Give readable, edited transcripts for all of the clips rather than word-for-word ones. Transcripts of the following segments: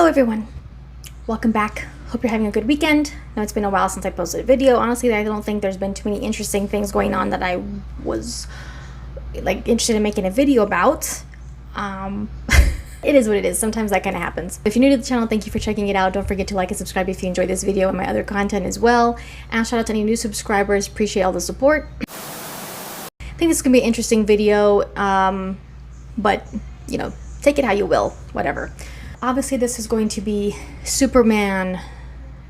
everyone, welcome back. Hope you're having a good weekend. Now it's been a while since I posted a video. Honestly, I don't think there's been too many interesting things going on that I was interested in making a video about. It is what it is. Sometimes that kind of happens. If you're new to the channel, thank you for checking it out. Don't forget to like and subscribe if you enjoyed this video and my other content as well. And shout out to any new subscribers. Appreciate all the support. I think this is gonna be an interesting video, but you know, take it how you will, whatever. Obviously, this is going to be Superman,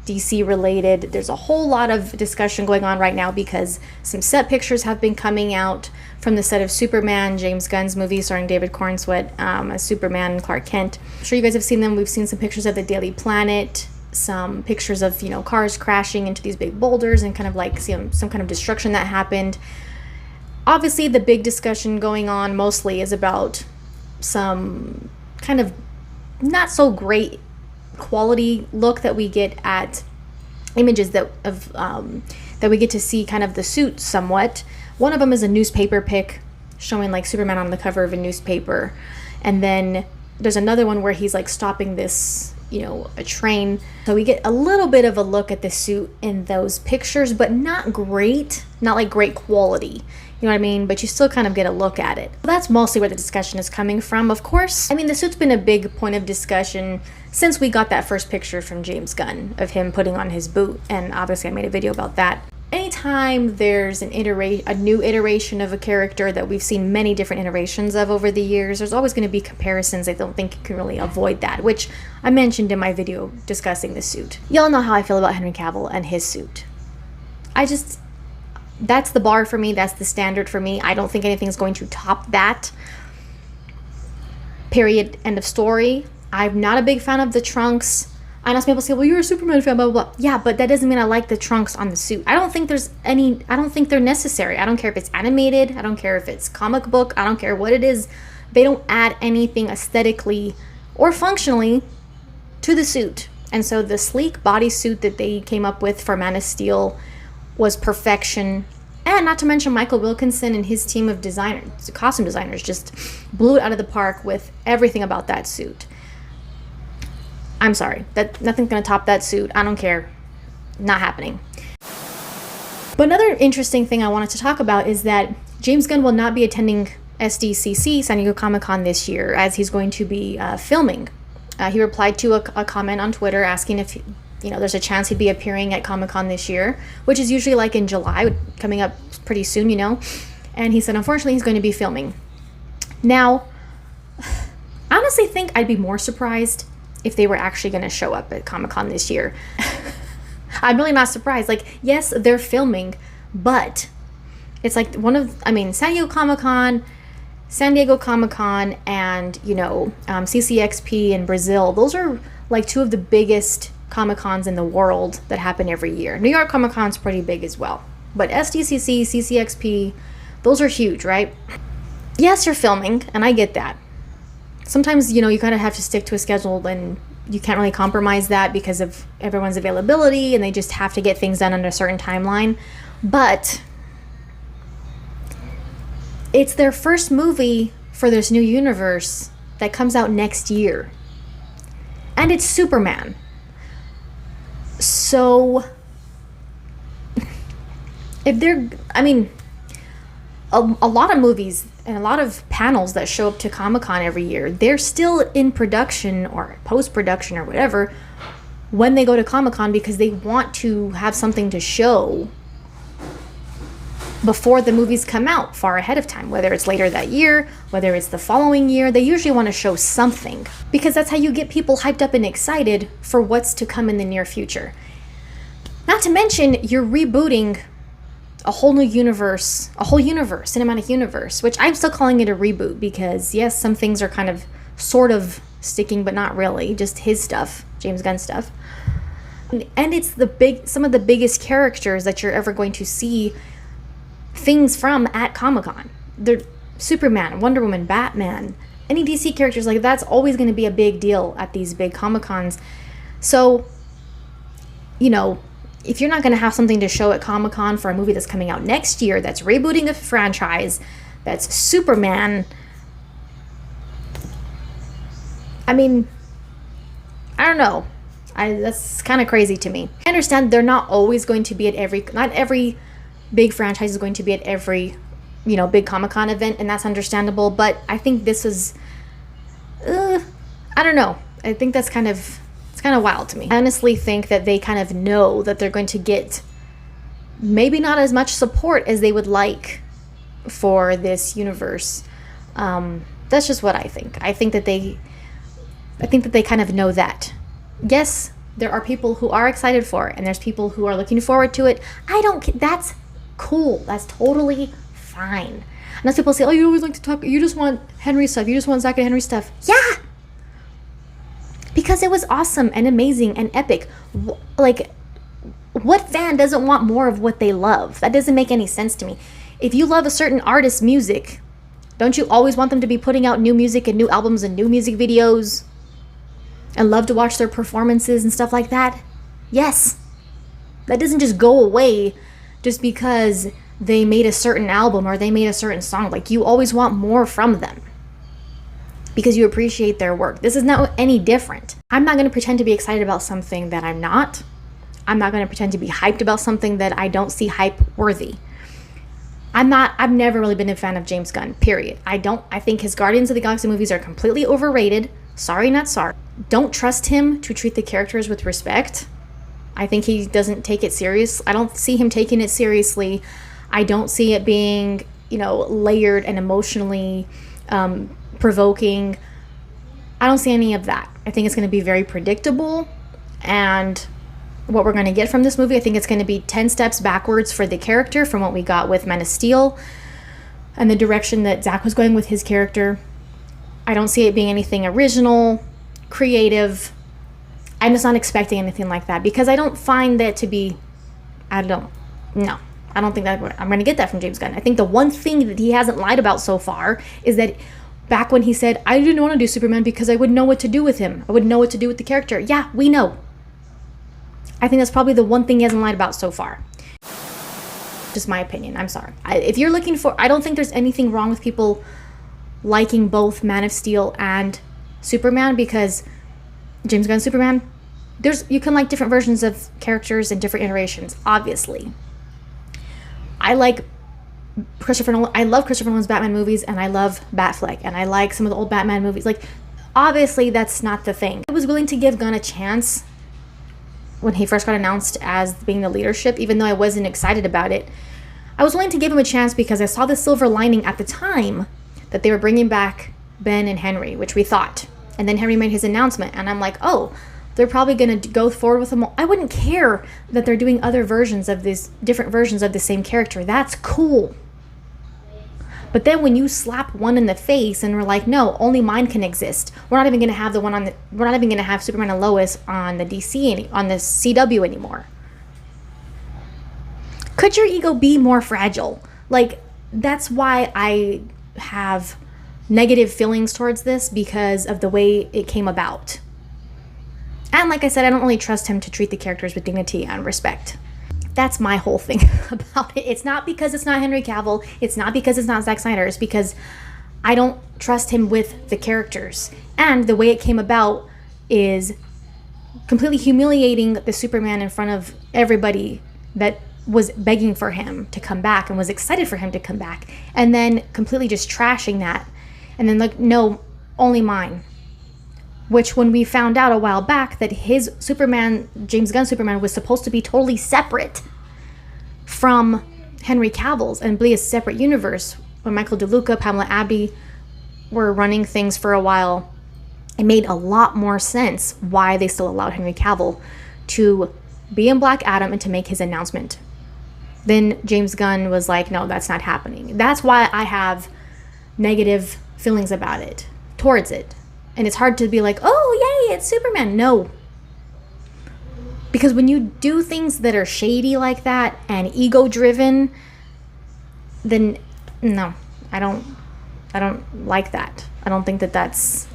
DC related. There's a whole lot of discussion going on right now because some set pictures have been coming out from the set of Superman, James Gunn's movie starring David Corenswet as Superman and Clark Kent. I'm sure you guys have seen them. We've seen some pictures of the Daily Planet, some pictures of, you know, cars crashing into these big boulders and kind of like some kind of destruction that happened. Obviously, the big discussion going on mostly is about some kind of not so great quality look that we get at images that we get to see kind of the suit somewhat. One of them is a newspaper pic showing like Superman on the cover of a newspaper, and then there's another one where he's like stopping this, you know, a train. So we get a little bit of a look at the suit in those pictures, but not great, not like great quality. You know what I mean? But you still kind of get a look at it. That's mostly where the discussion is coming from, of course. I mean, the suit's been a big point of discussion since we got that first picture from James Gunn of him putting on his boot, and obviously I made a video about that. Anytime there's a new iteration of a character that we've seen many different iterations of over the years, there's always going to be comparisons. I don't think you can really avoid that, which I mentioned in my video discussing the suit. Y'all know how I feel about Henry Cavill and his suit. That's the bar for me. That's the standard for me. I don't think anything's going to top that. Period. End of story. I'm not a big fan of the trunks. I know some people say, well, you're a Superman fan, blah, blah, blah. Yeah, but that doesn't mean I like the trunks on the suit. I don't think they're necessary. I don't care if it's animated. I don't care if it's comic book. I don't care what it is. They don't add anything aesthetically or functionally to the suit. And so the sleek bodysuit that they came up with for Man of Steel was perfection. And not to mention Michael Wilkinson and his team of designers, costume designers, just blew it out of the park with everything about that suit. I'm sorry, that nothing's gonna top that suit. I don't care. Not happening. But another interesting thing I wanted to talk about is that James Gunn will not be attending Sdcc, San Diego Comic-Con, this year, as he's going to be filming. He replied to a comment on Twitter asking if, you know, there's a chance he'd be appearing at Comic-Con this year, which is usually like in July, coming up pretty soon, you know. And he said, unfortunately, he's going to be filming. Now, I honestly think I'd be more surprised if they were actually going to show up at Comic-Con this year. I'm really not surprised. Like, yes, they're filming, but it's like San Diego Comic-Con and, you know, CCXP in Brazil. Those are like two of the biggest Comic-Cons in the world that happen every year. New York Comic-Con's pretty big as well. But Sdcc, CCXP, those are huge, right? Yes, you're filming, and I get that. Sometimes, you know, you kind of have to stick to a schedule, and you can't really compromise that because of everyone's availability, and they just have to get things done under a certain timeline. But it's their first movie for this new universe that comes out next year. And it's Superman. So, if they're, I mean, a lot of movies and a lot of panels that show up to Comic-Con every year, they're still in production or post-production or whatever when they go to Comic-Con because they want to have something to show before the movies come out far ahead of time, whether it's later that year, whether it's the following year. They usually want to show something because that's how you get people hyped up and excited for what's to come in the near future. Not to mention, you're rebooting a whole new universe, cinematic universe, which I'm still calling it a reboot because, yes, some things are kind of sort of sticking, but not really, just his stuff, James Gunn stuff. And it's some of the biggest characters that you're ever going to see things from at Comic-Con. They're Superman, Wonder Woman, Batman, any DC characters, like that's always going to be a big deal at these big Comic-Cons. So, you know, if you're not going to have something to show at Comic-Con for a movie that's coming out next year, that's rebooting a franchise, that's Superman, I mean, I don't know. That's kind of crazy to me. I understand they're not always going to be at not every big franchise is going to be at every, big Comic-Con event, and that's understandable. But I think this is, I don't know. I think it's kind of wild to me. I honestly think that they kind of know that they're going to get maybe not as much support as they would like for this universe. That's just what I think. I think that they kind of know that. Yes, there are people who are excited for it, and there's people who are looking forward to it. That's cool. That's totally fine. And as people say, oh, you always like to talk, you just want Henry stuff. You just want Zack and Henry stuff. Yeah! Because it was awesome and amazing and epic. Like, what fan doesn't want more of what they love? That doesn't make any sense to me. If you love a certain artist's music, don't you always want them to be putting out new music and new albums and new music videos? And love to watch their performances and stuff like that? Yes. That doesn't just go away just because they made a certain album or they made a certain song. Like, you always want more from them because you appreciate their work. This is not any different. I'm not going to pretend to be excited about something that I'm not. I'm not going to pretend to be hyped about something that I don't see hype worthy. I've never really been a fan of James Gunn, period. I think his Guardians of the Galaxy movies are completely overrated. Sorry, not sorry. Don't trust him to treat the characters with respect. I think he doesn't take it serious. I don't see him taking it seriously. I don't see it being, layered and emotionally provoking. I don't see any of that. I think it's going to be very predictable. And what we're going to get from this movie, I think it's going to be 10 steps backwards for the character from what we got with Man of Steel and the direction that Zack was going with his character. I don't see it being anything original, creative. I'm just not expecting anything like that because I don't find that to be, I don't think that I'm going to get that from James Gunn. I think the one thing that he hasn't lied about so far is that back when he said, I didn't want to do Superman because I wouldn't know what to do with him. I wouldn't know what to do with the character. Yeah, we know. I think that's probably the one thing he hasn't lied about so far. Just my opinion. I'm sorry. If you're looking for, I don't think there's anything wrong with people liking both Man of Steel and Superman because James Gunn's Superman, you can like different versions of characters and different iterations, obviously. I like Christopher Nolan. I love Christopher Nolan's Batman movies, and I love Batfleck, and I like some of the old Batman movies. Like, obviously, that's not the thing. I was willing to give Gunn a chance when he first got announced as being the leadership, even though I wasn't excited about it. I was willing to give him a chance because I saw the silver lining at the time that they were bringing back Ben and Henry, which we thought. And then Henry made his announcement, and I'm like, oh, they're probably going to go forward with them. I wouldn't care that they're doing other versions of this, different versions of the same character. That's cool. But then when you slap one in the face and we're like, no, only mine can exist. We're not even going to have we're not even going to have Superman and Lois on the on the CW anymore. Could your ego be more fragile? Like, that's why I have negative feelings towards this, because of the way it came about. And like I said, I don't really trust him to treat the characters with dignity and respect. That's my whole thing about it. It's not because it's not Henry Cavill. It's not because it's not Zack Snyder. It's because I don't trust him with the characters. And the way it came about is completely humiliating the Superman in front of everybody that was begging for him to come back and was excited for him to come back. And then completely just trashing that. And then like, no, only mine. Which, when we found out a while back that his Superman, James Gunn Superman, was supposed to be totally separate from Henry Cavill's and be a separate universe, when Michael DeLuca, Pamela Abdy were running things for a while, it made a lot more sense why they still allowed Henry Cavill to be in Black Adam and to make his announcement. Then James Gunn was like, no, that's not happening. That's why I have negative feelings about it, towards it. And it's hard to be like, oh, yay, it's Superman. No. Because when you do things that are shady like that and ego-driven, then no, I don't like that. I don't think that that's...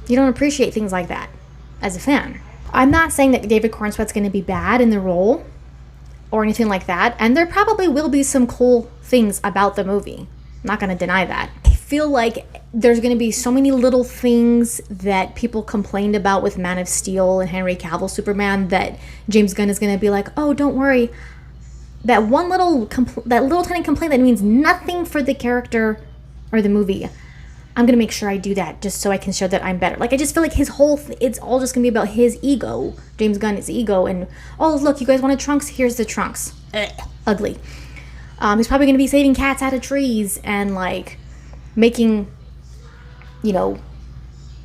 You don't appreciate things like that as a fan. I'm not saying that David Corenswet's going to be bad in the role or anything like that. And there probably will be some cool things about the movie. I'm not going to deny that. I feel like there's going to be so many little things that people complained about with Man of Steel and Henry Cavill Superman that James Gunn is going to be like, oh, don't worry. That little tiny complaint that means nothing for the character or the movie, I'm going to make sure I do that just so I can show that I'm better. Like, I just feel like his whole it's all just going to be about his ego, James Gunn's ego, and, oh, look, you guys wanted trunks? Here's the trunks. Ugly. He's probably going to be saving cats out of trees and, like, making, you know,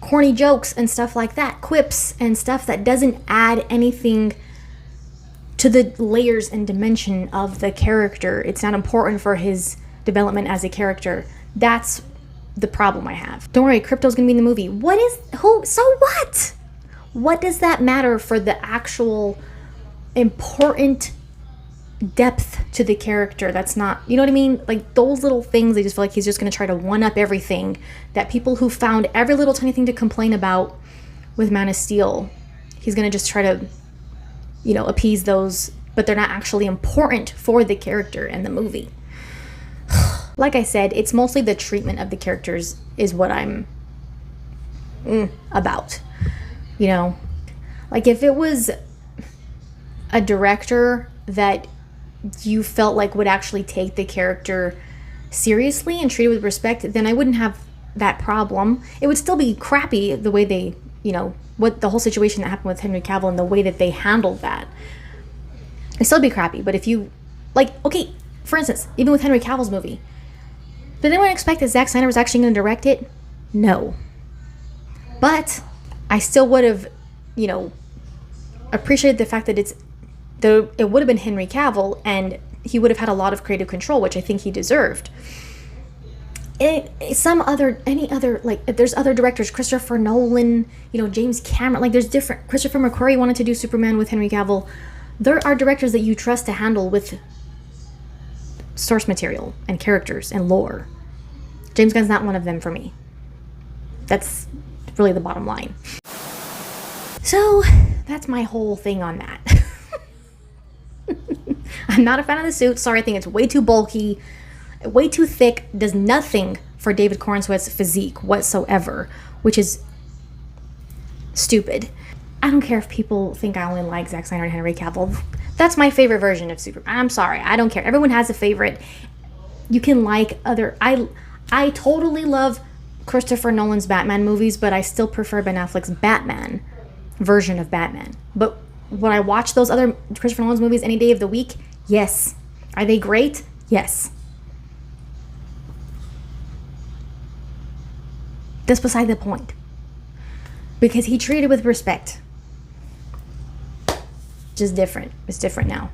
corny jokes and stuff like that, quips and stuff that doesn't add anything to the layers and dimension of the character. It's not important for his development as a character. That's the problem I have. Don't worry, Crypto's gonna be in the movie. So what? What does that matter for the actual important depth to the character? That's not, you know what I mean? Like, those little things, I just feel like he's just gonna try to one up everything that people who found every little tiny thing to complain about with Man of Steel, he's gonna just try to, you know, appease those, but they're not actually important for the character and the movie. Like I said, it's mostly the treatment of the characters is what I'm about. You know, like, if it was a director that you felt like would actually take the character seriously and treat it with respect, then I wouldn't have that problem. It would still be crappy the way they, you know, what the whole situation that happened with Henry Cavill and the way that they handled that. It'd still be crappy. But if you, like, okay, for instance, even with Henry Cavill's movie, did anyone expect that Zack Snyder was actually going to direct it? No. But I still would have, you know, appreciated the fact that it would have been Henry Cavill and he would have had a lot of creative control, which I think he deserved. There's other directors, Christopher Nolan, you know, James Cameron, like, there's different, Christopher McQuarrie wanted to do Superman with Henry Cavill. There are directors that you trust to handle with source material and characters and lore. James Gunn's not one of them for me. That's really the bottom line. So that's my whole thing on that. I'm not a fan of the suit. Sorry, I think it's way too bulky, way too thick, does nothing for David Corenswet's physique whatsoever, which is stupid. I don't care if people think I only like Zack Snyder and Henry Cavill. That's my favorite version of Superman. I'm sorry, I don't care. Everyone has a favorite. You can like other... I totally love Christopher Nolan's Batman movies, but I still prefer Ben Affleck's Batman version of Batman. But would I watch those other Christopher Nolan's movies any day of the week? Yes. Are they great? Yes. That's beside the point. Because he treated with respect. Just different. It's different now.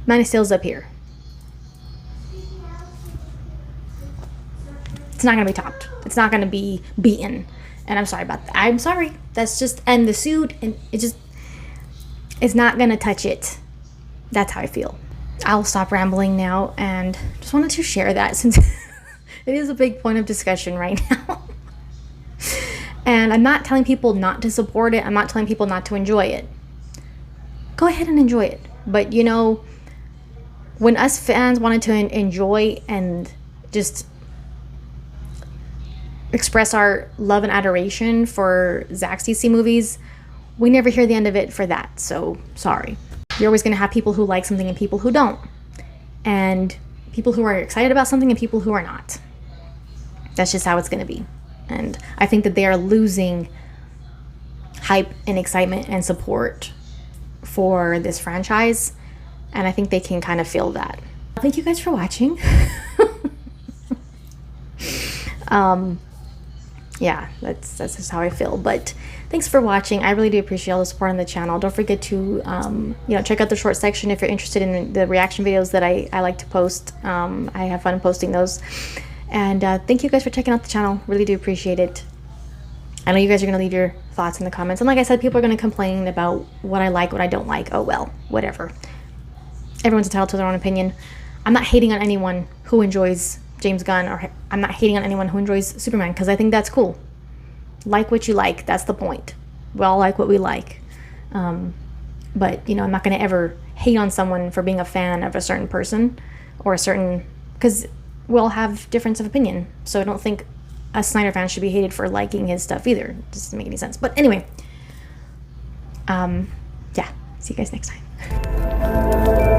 Man of Steel's up here. It's not going to be topped. It's not going to be beaten. And I'm sorry about that. I'm sorry. That's just... And the suit, and it just... It's not going to touch it. That's how I feel. I'll stop rambling now and just wanted to share that since it is a big point of discussion right now. And I'm not telling people not to support it. I'm not telling people not to enjoy it. Go ahead and enjoy it. But, you know, when us fans wanted to enjoy and just express our love and adoration for Sdcc movies, we never hear the end of it for that. So, sorry. You're always going to have people who like something and people who don't. And people who are excited about something and people who are not. That's just how it's going to be. And I think that they are losing hype and excitement and support for this franchise. And I think they can kind of feel that. Thank you guys for watching. Yeah, that's just how I feel. But thanks for watching. I really do appreciate all the support on the channel. Don't forget to check out the short section if you're interested in the reaction videos that I like to post. I have fun posting those. And thank you guys for checking out the channel. Really do appreciate it. I know you guys are going to leave your thoughts in the comments. And like I said, people are going to complain about what I like, what I don't like. Oh well, whatever. Everyone's entitled to their own opinion. I'm not hating on anyone who enjoys James Gunn, or I'm not hating on anyone who enjoys Superman, because I think that's cool. Like what you like. That's the point. We all like what we like. But, you know, I'm not going to ever hate on someone for being a fan of a certain person or a certain... Because we all have difference of opinion. So I don't think a Snyder fan should be hated for liking his stuff either. It doesn't make any sense. But anyway, yeah, see you guys next time.